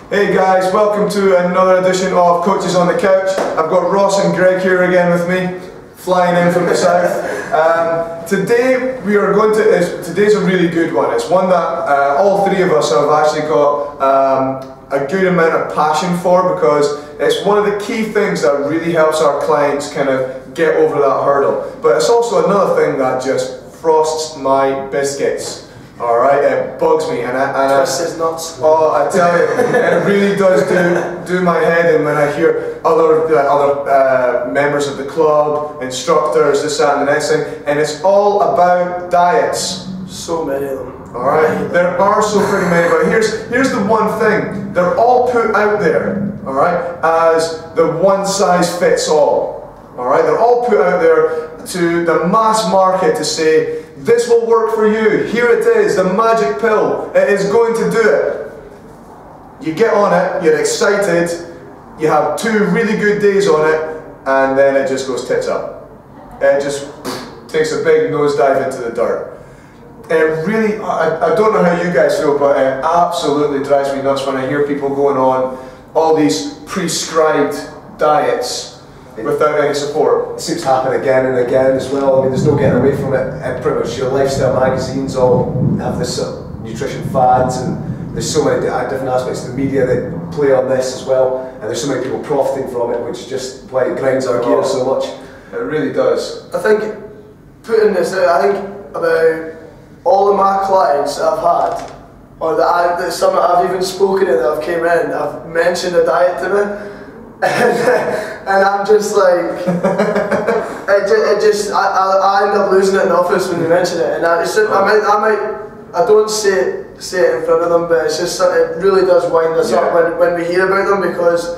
Hey guys, welcome to another edition of Coaches on the Couch. I've got Ross and Greg here again with me, flying in from the south. Today we are going to, today's a really good one. It's one that all three of us have actually got a good amount of passion for, because it's one of the key things that really helps our clients kind of get over that hurdle. But it's also another thing that just frosts my biscuits. Alright, it bugs me, and twists his nuts. Oh, I tell you, it really does do my head in when I hear other members of the club, instructors, this, that and the next thing, and it's all about diets. So many of them. Alright, there are so pretty many, but here's the one thing. They're all put out there, alright, as the one size fits all. Alright, they're all put out there to the mass market to say, this will work for you, here it is, the magic pill, it is going to do it. You get on it, you're excited, you have 2 really good days on it, and then it just goes tits up. It just takes a big nosedive into the dirt. It really, I don't know how you guys feel, but it absolutely drives me nuts when I hear people going on all these prescribed diets without any support. It seems to happen again and again as well. I mean, there's no getting away from it. And pretty much your lifestyle magazines all have this nutrition fads, and there's so many different aspects of the media that play on this as well. And there's so many people profiting from it, which just like grinds our gears so much. It really does. I think, putting this out, I think about all of my clients that I've had, or that some that I've even spoken to that have came in, I've mentioned a diet to me. And I'm just like, I end up losing it in the office when you mention it, and I don't say it in front of them, but it's just, it really does wind us up when we hear about them, because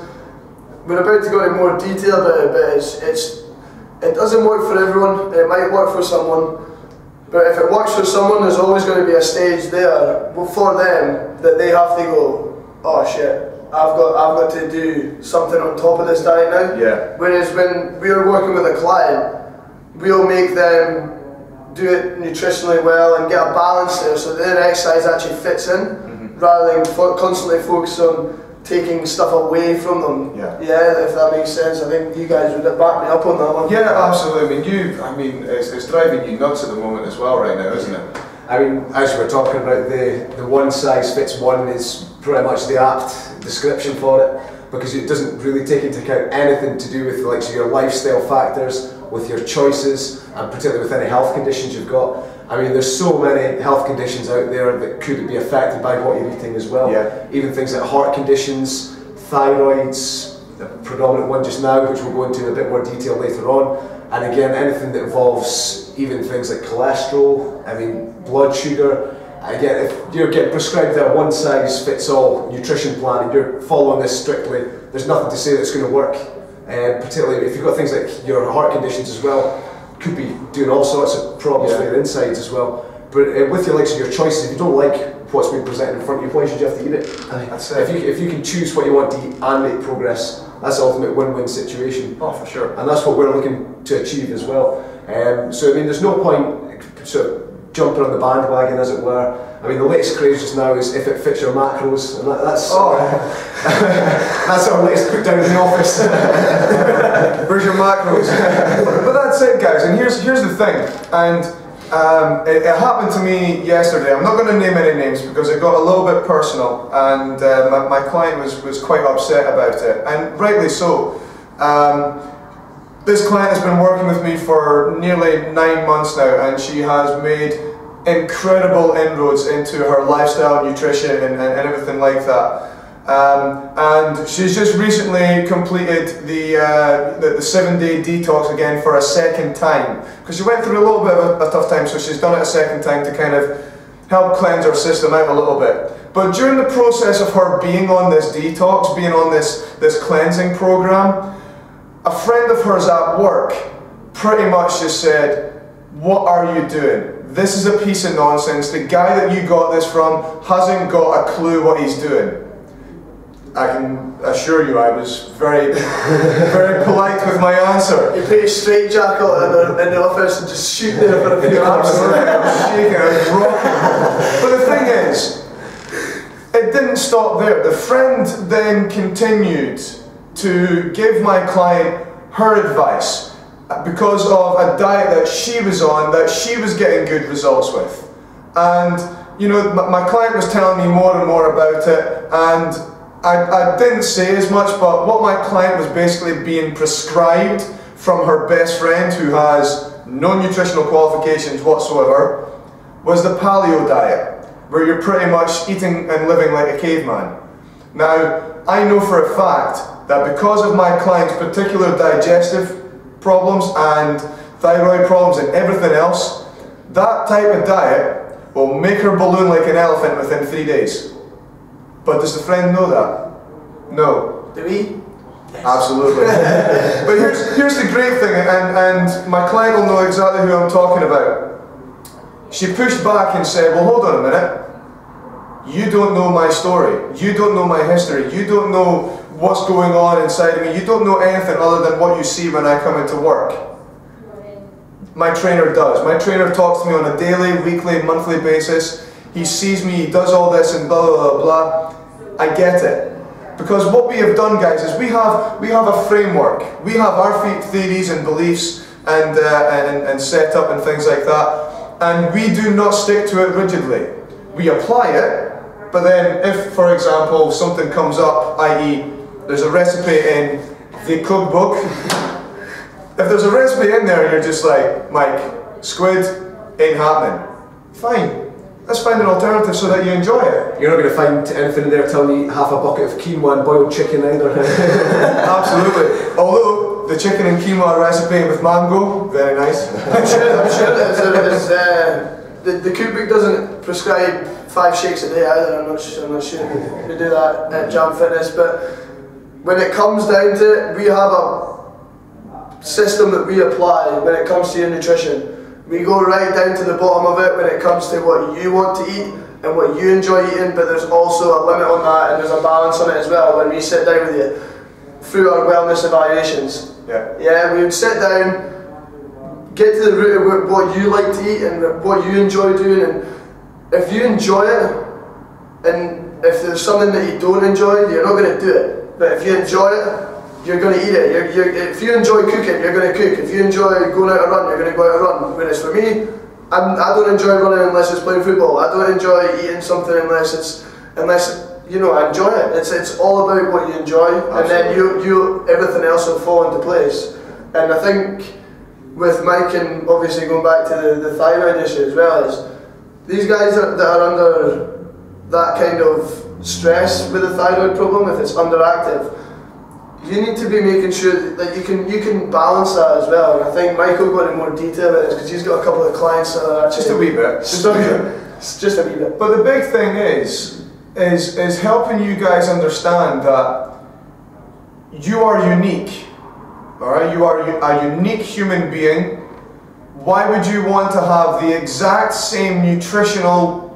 we're about to go into more detail about it, but it doesn't work for everyone. It might work for someone, but if it works for someone, there's always going to be a stage there for them that they have to go, oh shit, I've got to do something on top of this diet now. Yeah. Whereas when we're working with a client, we'll make them do it nutritionally well and get a balance there, so their exercise actually fits in, rather than constantly focus on taking stuff away from them. Yeah. Yeah, if that makes sense. I think you guys would back me up on that one. Yeah, absolutely. I mean, it's driving you nuts at the moment as well right now, isn't it? I mean, as we were talking about, the one size fits one is pretty much the apt description for it, because it doesn't really take into account anything to do with like your lifestyle factors, with your choices, and particularly with any health conditions you've got. I mean, there's so many health conditions out there that could be affected by what you're eating as well. Yeah. Even things like heart conditions, thyroids, the predominant one just now, which we'll go into in a bit more detail later on. And again, anything that involves even things like cholesterol, I mean, blood sugar. Again, if you're getting prescribed a one-size-fits-all nutrition plan and you're following this strictly, there's nothing to say that it's going to work. Particularly if you've got things like your heart conditions as well, could be doing all sorts of problems for your insides as well. But with your likes of your choices, if you don't like what's being presented in front of you, why should you have to eat it? That's it. If you can choose what you want to eat and make progress, that's the ultimate win-win situation. Oh, for sure. And that's what we're looking to achieve as well. So I mean, there's no point sort of jumping on the bandwagon, as it were. I mean, the latest craze just now is if it fits your macros, and that's that's our latest put down in the office. Where's your macros? But that's it, guys. And here's the thing. And it happened to me yesterday. I'm not going to name any names because it got a little bit personal, and my client was quite upset about it, and rightly so. This client has been working with me for nearly 9 months now, and she has made incredible inroads into her lifestyle, nutrition, and everything like that. And she's just recently completed the 7-day detox again for a second time, because she went through a little bit of a tough time, so she's done it a second time to kind of help cleanse her system out a little bit. But during the process of her being on this detox, being on this cleansing program, a friend of hers at work pretty much just said, "What are you doing? This is a piece of nonsense. The guy that you got this from hasn't got a clue what he's doing." I can assure you I was very, very polite with my answer. You put your straight jacket on in the office and just shoot there for a few hours. Absolutely, I was shaking, I was rocking. But the thing is, it didn't stop there. The friend then continued to give my client her advice because of a diet that she was on, that she was getting good results with. And you know, my client was telling me more and more about it, and I didn't say as much, but what my client was basically being prescribed from her best friend, who has no nutritional qualifications whatsoever, was the paleo diet, where you're pretty much eating and living like a caveman. Now, I know for a fact that because of my client's particular digestive problems and thyroid problems and everything else, that type of diet will make her balloon like an elephant within 3 days. But does the friend know that? No. Do we? Yes. Absolutely. But here's the great thing, and my client will know exactly who I'm talking about. She pushed back and said, well, hold on a minute. You don't know my story. You don't know my history. You don't know what's going on inside of me. You don't know anything other than what you see when I come into work. My trainer does. My trainer talks to me on a daily, weekly, monthly basis. He sees me, he does all this and blah, blah, blah, blah. I get it. Because what we have done, guys, is we have a framework. We have our theories and beliefs and set up and things like that. And we do not stick to it rigidly. We apply it, but then if, for example, something comes up, i.e. there's a recipe in the cookbook, if there's a recipe in there and you're just like, Mike, squid ain't happening, fine. Let's find an alternative so that you enjoy it. You're not going to find anything in there telling you half a bucket of quinoa and boiled chicken either. Absolutely. Although the chicken and quinoa recipe with mango, very nice. I'm sure the cookbook doesn't prescribe 5 shakes a day either. I'm not sure we do that at Jam Fitness, but when it comes down to it, we have a system that we apply when it comes to your nutrition. We go right down to the bottom of it when it comes to what you want to eat and what you enjoy eating, but there's also a limit on that, and there's a balance on it as well when we sit down with you through our wellness evaluations. Yeah, we would sit down, get to the root of what you like to eat and what you enjoy doing, and if you enjoy it, and if there's something that you don't enjoy, you're not going to do it. But if you enjoy it, you're going to eat it. If you enjoy cooking, you're going to cook. If you enjoy going out to run, you're going to go out to run. Whereas for me, I don't enjoy running unless it's playing football. I don't enjoy eating something unless you know, I enjoy it. It's all about what you enjoy. Absolutely. And then you everything else will fall into place. And I think with Mike, and obviously going back to the thyroid issue as well, is these guys that are under that kind of stress with a thyroid problem, if it's underactive, you need to be making sure that you can balance that as well. And I think Michael got in more detail about this because he's got a couple of clients that are actually... Just a wee bit. Just a wee bit. But the big thing is helping you guys understand that you are unique. Alright, you are a unique human being. Why would you want to have the exact same nutritional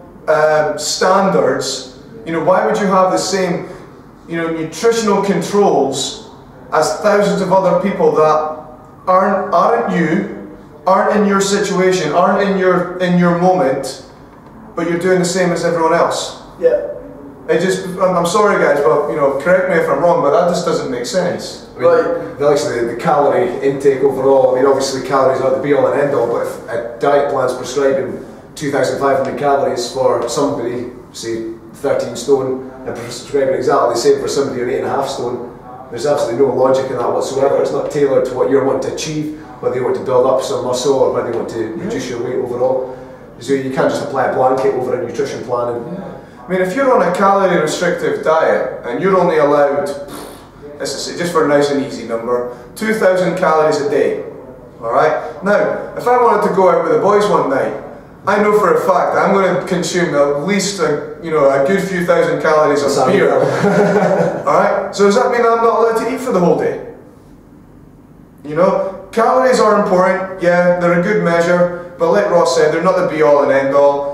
standards? You know, why would you have the same, you know, nutritional controls as thousands of other people that aren't in your situation, aren't in your moment, but you're doing the same as everyone else? Yeah. I'm sorry guys, but you know, correct me if I'm wrong, but that just doesn't make sense. I mean, the calorie intake overall, I mean obviously calories are the be all and end all, but if a diet plan's prescribing 2,500 calories for somebody, say 13 stone, and prescribing exactly the same for somebody who's 8.5 stone, there's absolutely no logic in that whatsoever. It's not tailored to what you're wanting to achieve, whether you want to build up some muscle or whether you want to reduce your weight overall. So you can't just apply a blanket over a nutrition plan. I mean, if you're on a calorie restrictive diet and you're only allowed, let's say, just for a nice and easy number, 2,000 calories a day, alright? Now, if I wanted to go out with the boys one night, I know for a fact I'm going to consume at least a good few thousand calories of beer. Alright? So does that mean I'm not allowed to eat for the whole day? You know, calories are important, yeah, they're a good measure, but like Ross said, they're not the be all and end all.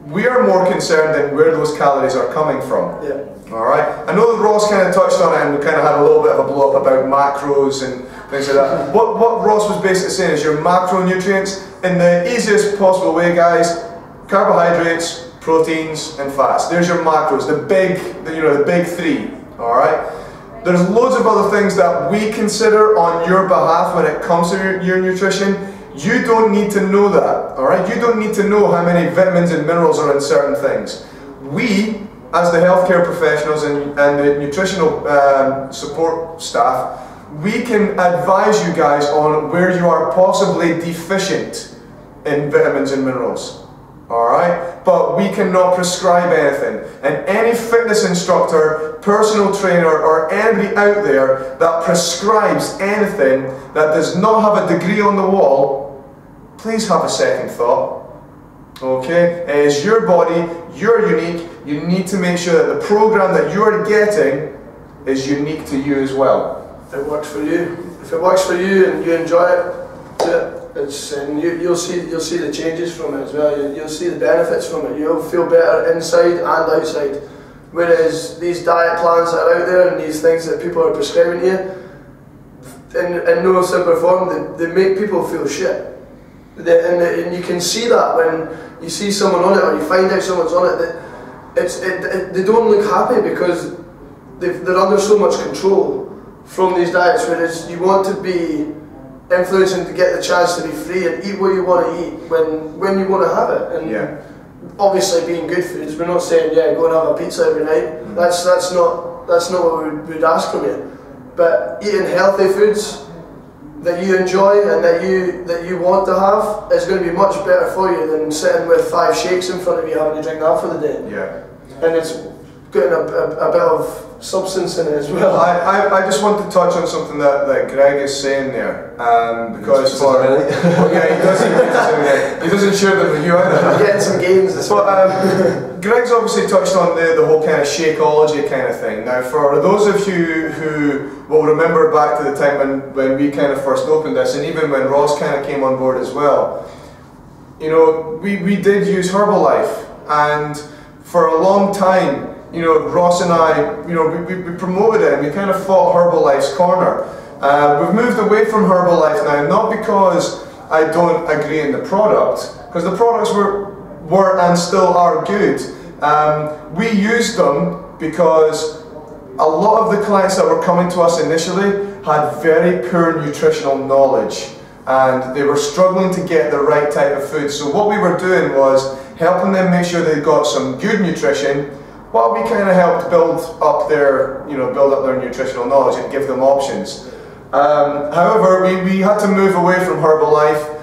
We are more concerned in where those calories are coming from. Yeah. Alright? I know that Ross kind of touched on it and we kind of had a little bit of a blow up about macros and things like that. What Ross was basically saying is your macronutrients, in the easiest possible way guys, carbohydrates, proteins and fats. There's your macros, the big three, all right? There's loads of other things that we consider on your behalf when it comes to your nutrition. You don't need to know that, all right? You don't need to know how many vitamins and minerals are in certain things. We, as the healthcare professionals and the nutritional support staff, we can advise you guys on where you are possibly deficient in vitamins and minerals. Alright? But we cannot prescribe anything. And any fitness instructor, personal trainer, or anybody out there that prescribes anything that does not have a degree on the wall, please have a second thought. Okay? It is your body, you're unique, you need to make sure that the program that you're getting is unique to you as well. If it works for you. If it works for you and you enjoy it, do it. And you'll see the changes from it as well. You'll see the benefits from it. You'll feel better inside and outside. Whereas these diet plans that are out there and these things that people are prescribing to you, in no simple form, they make people feel shit. And you can see that when you see someone on it or you find out someone's on it. They don't look happy because they're under so much control from these diets. Whereas you want to be influencing to get the chance to be free and eat what you want to eat when you want to have it. And obviously being good foods, we're not saying go and have a pizza every night. That's not what we'd ask from you. But eating healthy foods that you enjoy and that you want to have is going to be much better for you than sitting with 5 shakes in front of you having to drink that for the day. Yeah. And it's getting a bit of substance in it as well. I just want to touch on something that Greg is saying there, because he doesn't share them with you either. Getting some gains as well. But Greg's obviously touched on the whole kind of Shakeology kind of thing. Now, for those of you who will remember back to the time when we kind of first opened this, and even when Ross kind of came on board as well, you know, we did use Herbalife, and for a long time, you know, Ross and I, you know, we promoted it and we kind of fought Herbalife's corner. We've moved away from Herbalife now, not because I don't agree in the product, because the products were and still are good. We used them because a lot of the clients that were coming to us initially had very poor nutritional knowledge and they were struggling to get the right type of food. So what we were doing was helping them make sure they got some good nutrition, while we kind of helped build up their nutritional knowledge and give them options. However, we had to move away from Herbalife,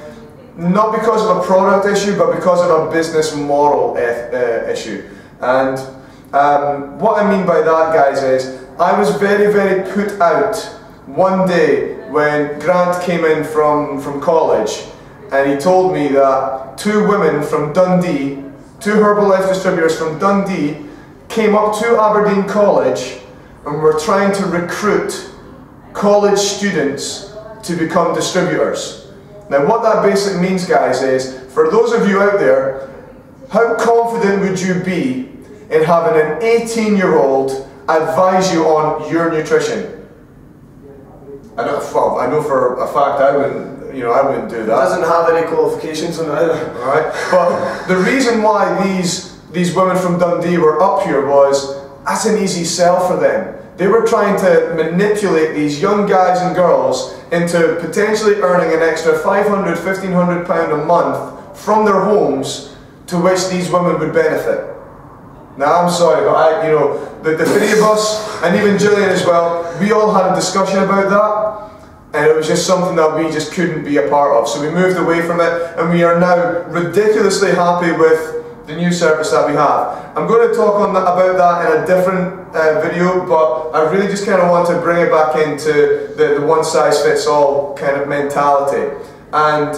not because of a product issue, but because of a business model issue. And what I mean by that, guys, is I was very, very put out one day when Grant came in from college, and he told me that 2 women from Dundee, 2 Herbalife distributors from Dundee, came up to Aberdeen College and were trying to recruit college students to become distributors. Now what that basically means, guys, is for those of you out there, how confident would you be in having an 18-year-old advise you on your nutrition? I know for a fact I wouldn't do that. It doesn't have any qualifications on it either. Alright, but the reason why these women from Dundee were up here was that's an easy sell for them. They were trying to manipulate these young guys and girls into potentially earning an extra £500, £1,500 a month from their homes, to which these women would benefit. Now I'm sorry, but the 3 of us, and even Gillian as well, we all had a discussion about that, and it was just something that we just couldn't be a part of. So we moved away from it, and we are now ridiculously happy with the new service that we have. I'm going to talk about that in a different video, but I really just kind of want to bring it back into the one-size-fits-all kind of mentality. And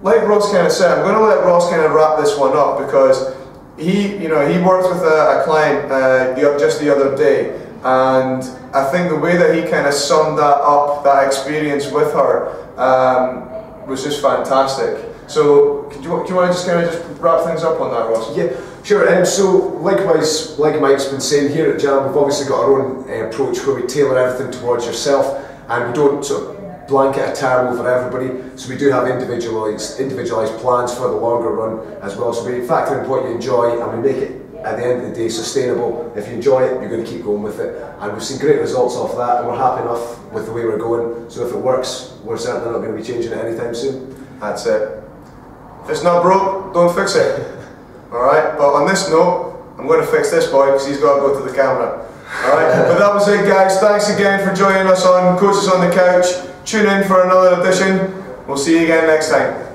like Ross kind of said, I'm going to let Ross kind of wrap this one up, because he worked with a client just the other day, and I think the way that he kind of summed that up, that experience with her, was just fantastic. So, do you want to just kind of wrap things up on that, Ross? Yeah, sure. So, likewise, like Mike's been saying, here at Jam, we've obviously got our own approach where we tailor everything towards yourself, and we don't blanket term over everybody. So we do have individualised plans for the longer run as well. So we factor in what you enjoy and we make it at the end of the day sustainable. If you enjoy it, you're going to keep going with it. And we've seen great results off that, and we're happy enough with the way we're going. So if it works, we're certainly not going to be changing it anytime soon. That's it. If it's not broke, don't fix it. Alright, but on this note, I'm going to fix this boy because he's got to go to the camera. Alright, but that was it guys. Thanks again for joining us on Coaches on the Couch. Tune in for another edition. We'll see you again next time.